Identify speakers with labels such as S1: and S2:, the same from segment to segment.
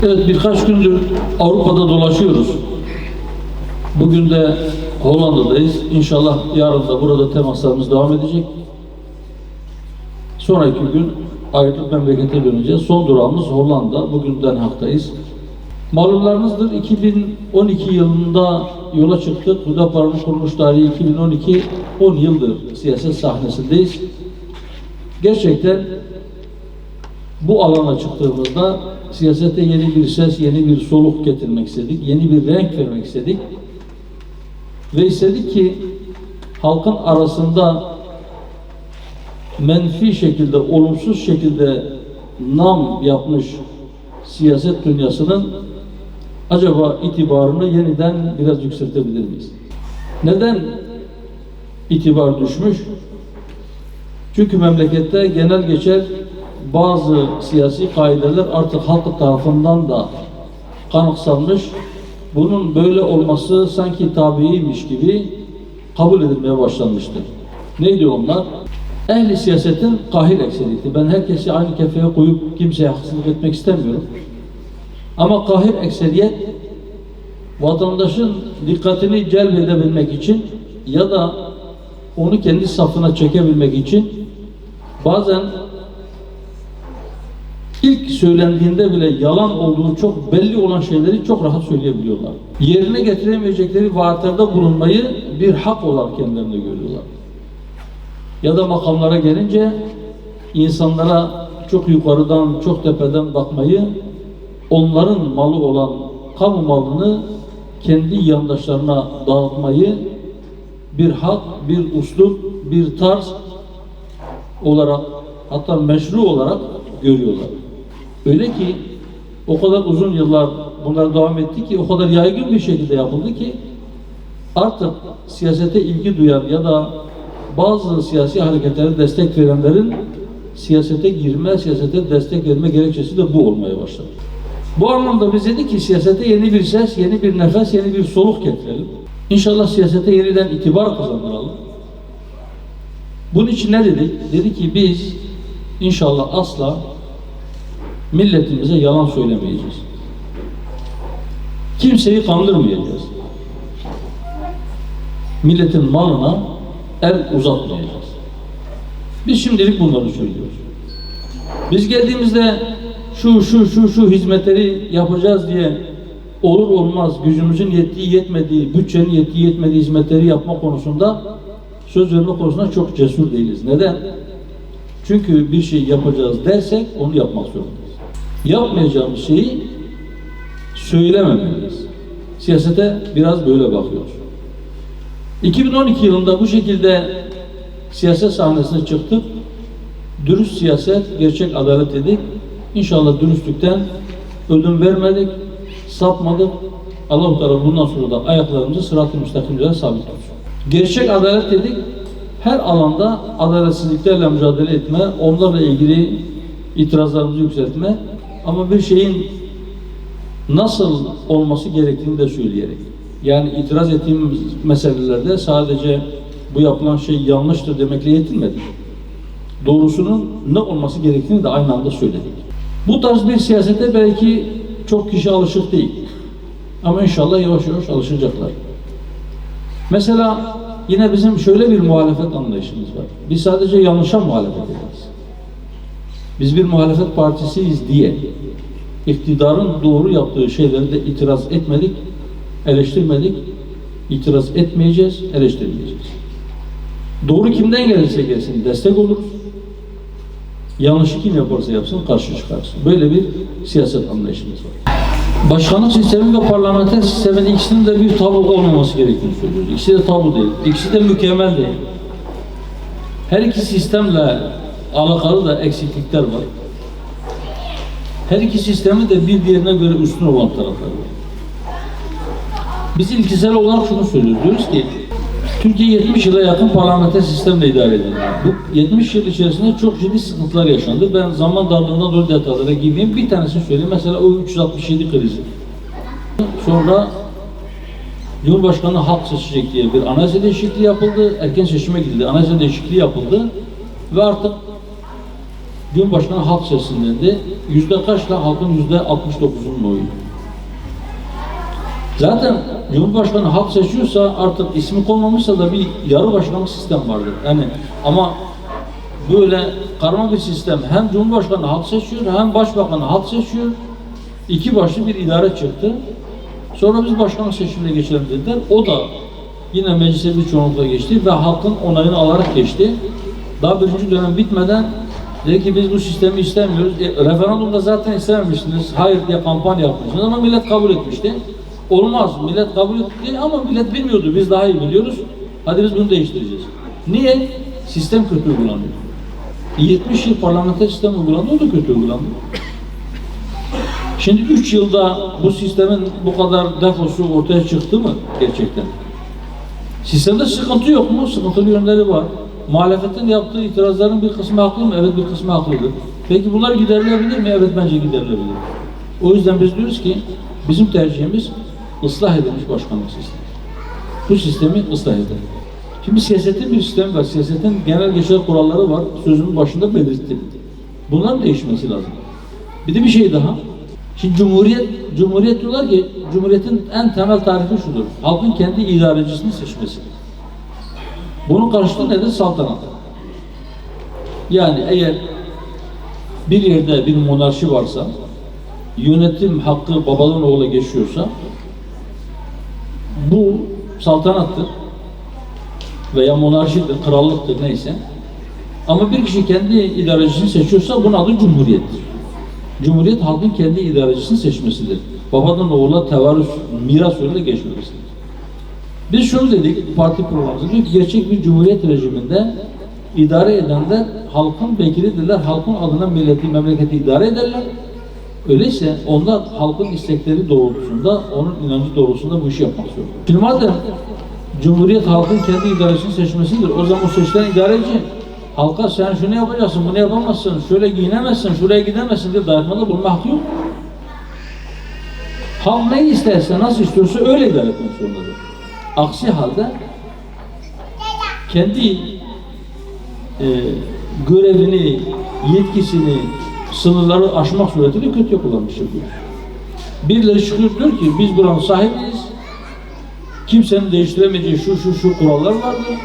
S1: Evet, birkaç gündür Avrupa'da dolaşıyoruz. Bugün de Hollanda'dayız. İnşallah yarın da burada temaslarımız devam edecek. Sonraki gün ayrılıp memlekete döneceğiz. Son durağımız Hollanda. Bugün Den Haag'tayız. Malumlarınızdır, 2012 yılında yola çıktık. Hüdapar'ın kuruluş tarihi 2012, 10 yıldır siyaset sahnesindeyiz. Gerçekten bu alana çıktığımızda siyasete yeni bir ses, yeni bir soluk getirmek istedik, yeni bir renk vermek istedik. Ve istedik ki halkın arasında menfi şekilde, olumsuz şekilde nam yapmış siyaset dünyasının acaba itibarını yeniden biraz yükseltebilir miyiz? Neden itibar düşmüş? Çünkü memlekette genel geçer bazı siyasi kaideler artık halk tarafından da kanıksanmış. Bunun böyle olması sanki tabiiymiş gibi kabul edilmeye başlanmıştır. Neydi onlar? Ehli siyasetin kahir ekseriyeti. Ben herkesi aynı kefeye koyup kimseye haksızlık etmek istemiyorum. Ama kahir ekseriyet vatandaşın dikkatini celbedebilmek için ya da onu kendi safına çekebilmek için bazen İlk söylendiğinde bile yalan olduğu çok belli olan şeyleri çok rahat söyleyebiliyorlar. Yerine getiremeyecekleri vaatlerde bulunmayı bir hak olarak kendilerine görüyorlar. Ya da makamlara gelince insanlara çok yukarıdan, çok tepeden bakmayı, onların malı olan kamu malını kendi yandaşlarına dağıtmayı bir hak, bir uslup, bir tarz olarak, hatta meşru olarak görüyorlar. Öyle ki o kadar uzun yıllar bunlar devam etti ki, o kadar yaygın bir şekilde yapıldı ki artık siyasete ilgi duyan ya da bazı siyasi hareketlere destek verenlerin siyasete girme, siyasete destek verme gerekçesi de bu olmaya başladı. Bu anlamda biz dedik ki siyasete yeni bir ses, yeni bir nefes, yeni bir soluk getirelim. İnşallah siyasete yeniden itibar kazandıralım. Bunun için ne dedik? Dedi ki biz İnşallah asla milletimize yalan söylemeyeceğiz. Kimseyi kandırmayacağız. Milletin malına el uzatmayacağız. Biz şimdilik bunları söylüyoruz. Biz geldiğimizde şu hizmetleri yapacağız diye olur olmaz gücümüzün yettiği yetmediği, bütçenin yettiği yetmediği hizmetleri yapma konusunda, söz verme konusunda çok cesur değiliz. Neden? Çünkü bir şey yapacağız dersek onu yapmak zorundayız. Yapmayacağımız şeyi söylememeliyiz. Siyasete biraz böyle bakıyoruz. 2012 yılında bu şekilde siyaset sahnesine çıktık. Dürüst siyaset, gerçek adalet dedik. İnşallah dürüstlükten ödün vermedik, sapmadık. Allah-u Teala bundan sonra da ayaklarımızı sırat-ı müstakim üzere sabit tutsun. Gerçek adalet dedik. Her alanda adaletsizliklerle mücadele etme, onlarla ilgili itirazlarımızı yükseltme ama bir şeyin nasıl olması gerektiğini de söyleyerek. Yani itiraz ettiğimiz meselelerde sadece bu yapılan şey yanlıştır demekle yetinmedik. Doğrusunun ne olması gerektiğini de aynı anda söyledik. Bu tarz bir siyasete belki çok kişi alışık değil. Ama inşallah yavaş yavaş alışacaklar. Mesela yine bizim şöyle bir muhalefet anlayışımız var. Biz sadece yanlışa muhalefet ederiz. Biz bir muhalefet partisiyiz diye iktidarın doğru yaptığı şeyleri de itiraz etmedik, eleştirmedik, itiraz etmeyeceğiz, eleştirmeyeceğiz. Doğru kimden gelirse gelsin destek oluruz. Yanlışı kim yaparsa yapsın karşı çıkarız. Böyle bir siyaset anlayışımız var. Başkanlık sistemi ve parlamenter sistemin ikisinin de bir tabu olmaması gerektiğini söylüyoruz. İkisi de tabu değil. İkisi de mükemmel değil. Her iki sistemle alakalı da eksiklikler var. Her iki sistemin de bir diğerine göre üstün olan tarafları var. Biz ilkesel olarak şunu söylüyoruz. Diyoruz ki Türkiye 70 yıla yakın parlamenter sistemle idare edildi. Bu 70 yıl içerisinde çok ciddi sıkıntılar yaşandı. Ben zaman darlığından dolayı detaylara girmeyeyim. Bir tanesini söyleyeyim. Mesela o 367 krizi. Sonra Cumhurbaşkanı halk seçecek diye bir anayasa değişikliği yapıldı. Erken seçime gidildi. Anayasa değişikliği yapıldı. Ve artık Cumhurbaşkanı halk seçsindendi. Yüzde kaçla? Halkın %69'unun oyu. Zaten Cumhurbaşkanı halk seçiyorsa artık ismi konmamışsa da bir yarı başkanlık sistem vardır. Yani ama böyle karma bir sistem, hem Cumhurbaşkanı halk seçiyor hem Başbakanı halk seçiyor. İki başlı bir idare çıktı. Sonra biz başkanlık seçimine geçelim dediler. O da yine meclise bir çoğunlukla geçti ve halkın onayını alarak geçti. Daha birinci dönem bitmeden dedi ki biz bu sistemi istemiyoruz. Referandumda zaten istememiştiniz. Hayır diye kampanya yapmışsınız ama millet kabul etmişti. Olmaz. Millet kabul etti ama millet bilmiyordu. Biz daha iyi biliyoruz. Hadi biz bunu değiştireceğiz. Niye? Sistem kötü uygulanıyor. 70 yıl parlamenter sistem uygulandı, o da kötü uygulandı. Şimdi 3 yılda bu sistemin bu kadar defosu ortaya çıktı mı gerçekten? Sistemde sıkıntı yok mu? Sıkıntılı yönleri var. Muhalefetin yaptığı itirazların bir kısmı haklı mı? Evet, bir kısmı haklıdır. Peki bunlar giderilebilir mi? Evet, bence giderilebilir. O yüzden biz diyoruz ki bizim tercihimiz ıslah edilmiş başkanlık sistemi. Bu sistemi ıslah edelim. Şimdi siyasetin bir sistemi var. Siyasetin genel geçer kuralları var. Sözümün başında belirttim. Bunların değişmesi lazım. Bir de bir şey daha. Şimdi Cumhuriyet diyorlar ki, Cumhuriyet'in en temel tarifi şudur: halkın kendi idarecisini seçmesi. Bunun karşılığı nedir? Saltanat. Yani eğer bir yerde bir monarşi varsa, yönetim hakkı babadan oğula geçiyorsa, bu saltanattır veya monarşidir, krallıktır, neyse. Ama bir kişi kendi idarecisini seçiyorsa bunun adı Cumhuriyettir. Cumhuriyet halkın kendi idarecisini seçmesidir. Babadan oğula tevarüs, miras yoluyla geçmemesidir. Biz şunu dedik parti programımızda, diyor ki gerçek bir cumhuriyet rejiminde idare edenler halkın vekilidirler, halkın adına milleti, memleketi idare ederler. Öyleyse onlar halkın istekleri doğrultusunda, onun inancı doğrultusunda bu işi yapmak zorunda. Şimdi madem Cumhuriyet halkın kendi idaresini seçmesidir, o zaman o seçilen idareci halka sen şunu yapacaksın, bunu yapamazsın, şöyle giyinemezsin, şuraya gidemezsin diye dayatmada bulunma hakkı yok. Halk ne isterse, nasıl istiyorsa öyle idare etmek zorundadır. Aksi halde kendi görevini, yetkisini, sınırları aşmak suretiyle kötüye kullanmış yapıyor. Birileri çıkıyor diyor ki biz buranın sahibiyiz. Kimsenin değiştiremeyeceği şu kurallar vardır.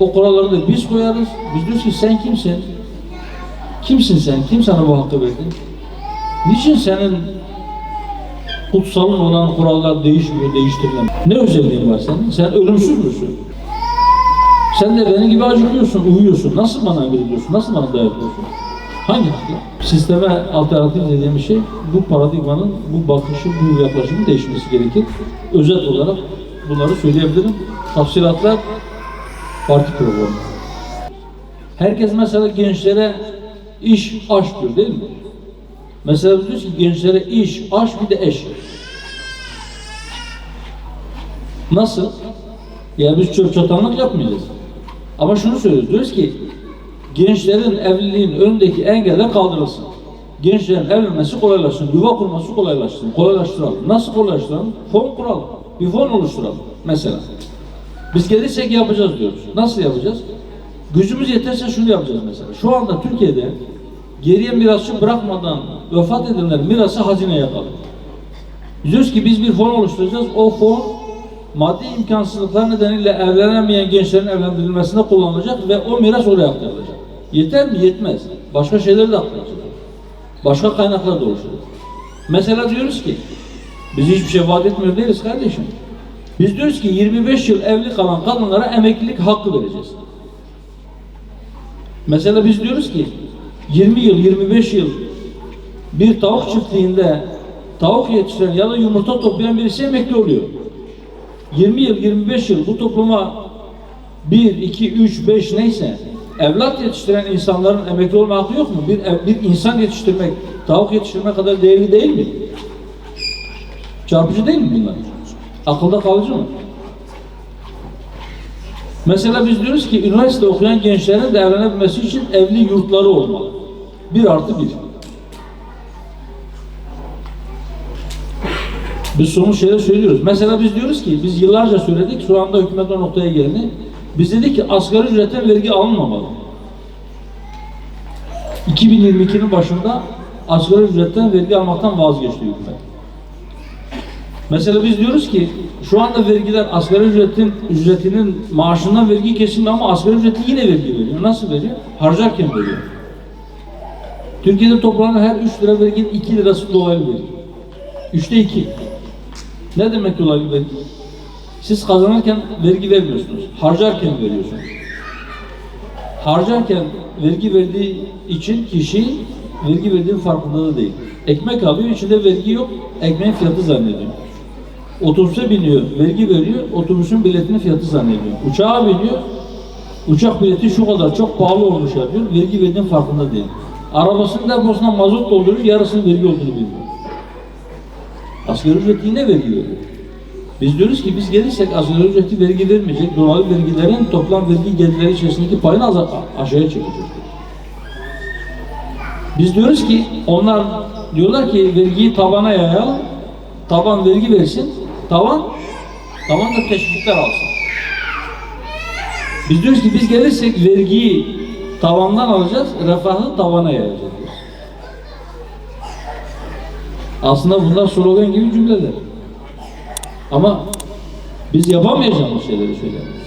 S1: O kuralları da biz koyarız. Biz diyoruz ki sen kimsin? Kimsin sen? Kim sana bu hakkı verdi? Niçin senin kutsalın olan kurallar değişmiyor, değiştirilemez? Ne özelliğin var senin? Sen ölümsüz müsün? Sen de benim gibi acıkıyorsun, uyuyorsun. Nasıl bana emrediyorsun? Nasıl bana dayatıyorsun? Hangi hakla? Sisteme alternatif dediğim şey, bu paradigmanın, bu bakışı, bu yaklaşımın değişmesi gerekir. Özet olarak bunları söyleyebilirim. Tafsilatlar parti programı. Herkes mesela gençlere iş, aş diyor değil mi? Mesela biz diyoruz ki gençlere iş, aş bir de eş. Nasıl? Yani biz çöp çatanlık yapmayacağız. Ama şunu söylüyoruz, diyoruz ki gençlerin evliliğin önündeki engeller kaldırılsın. Gençlerin evlenmesi kolaylaşsın, yuva kurması kolaylaşsın, kolaylaştıralım. Nasıl kolaylaştıralım? Fon kuralım, bir fon oluşturalım mesela. Biz gelirsek yapacağız diyoruz. Nasıl yapacağız? Gücümüz yeterse şunu yapacağız mesela. Şu anda Türkiye'de geriye mirasçı bırakmadan vefat edenler mirası hazineye kalır. Diyoruz ki biz bir fon oluşturacağız. O fon maddi imkansızlıklar nedeniyle evlenemeyen gençlerin evlendirilmesine kullanılacak ve o miras oraya aktarılacak. Yeter mi? Yetmez. Başka şeyleri de aktaracak. Başka kaynaklar da oluşacak. Mesela diyoruz ki biz hiçbir şey vaat etmiyor değiliz kardeşim. Biz diyoruz ki 25 yıl evli kalan kadınlara emeklilik hakkı vereceğiz. Mesela biz diyoruz ki 20 yıl, 25 yıl bir tavuk çiftliğinde tavuk yetiştiren ya da yumurta toplayan birisi emekli oluyor. 20 yıl, 25 yıl bu topluma 1, 2, 3, 5 neyse evlat yetiştiren insanların emekli olma hakkı yok mu? Bir insan yetiştirmek, tavuk yetiştirmek kadar değerli değil mi? Çarpıcı değil mi bunlar? Akılda kalıcı mı? Mesela biz diyoruz ki üniversite okuyan gençlerin de evlenebilmesi için evli yurtları olmalı. 1+1. Biz somut şeyler söylüyoruz. Mesela biz diyoruz ki, biz yıllarca söyledik, şu anda hükümet o noktaya geldi. Biz dedik ki asgari ücretten vergi alınmamalı. 2022'nin başında asgari ücretten vergi almaktan vazgeçti hükümet. Mesela biz diyoruz ki şu anda vergiler asgari ücretinin maaşından vergi kesilmiyor ama asgari ücreti yine vergi veriyor. Nasıl veriyor? Harcarken veriyor. Türkiye'de toplanan her 3 lira verginin 2 lirası dolaylı vergi. 3'te 2. Ne demek dolaylı vergi? Siz kazanırken vergi vermiyorsunuz. Harcarken veriyorsunuz. Harcarken vergi verdiği için kişi vergi verdiğinin farkında da değil. Ekmek alıyor, içinde vergi yok, ekmeğin fiyatı zannediyor. Otobüse biniyor, vergi veriyor, otobüsün biletinin fiyatı zannediyor. Uçağa biniyor, uçak bileti şu kadar çok pahalı olmuş diyor, vergi verdiğinin farkında değil. Arabasının deposuna mazot dolduruyor, yarısının vergi olduğunu bilmiyor. Asgari ücret yine vergi veriyor. Biz diyoruz ki biz gelirsek asgari ücreti vergi vermeyecek, dolaylı vergilerin toplam vergi gelirleri içerisindeki payını aşağıya çekecek. Biz diyoruz ki onlar diyorlar ki vergiyi tabana yayalım, taban vergi versin, taban da teşvikler alsın. Biz diyoruz ki biz gelirsek vergiyi tavandan alacağız, refahı tabana yayacağız. Aslında bunlar slogan gibi cümleler. Ama biz yapamayacağımız şeyleri söylüyoruz.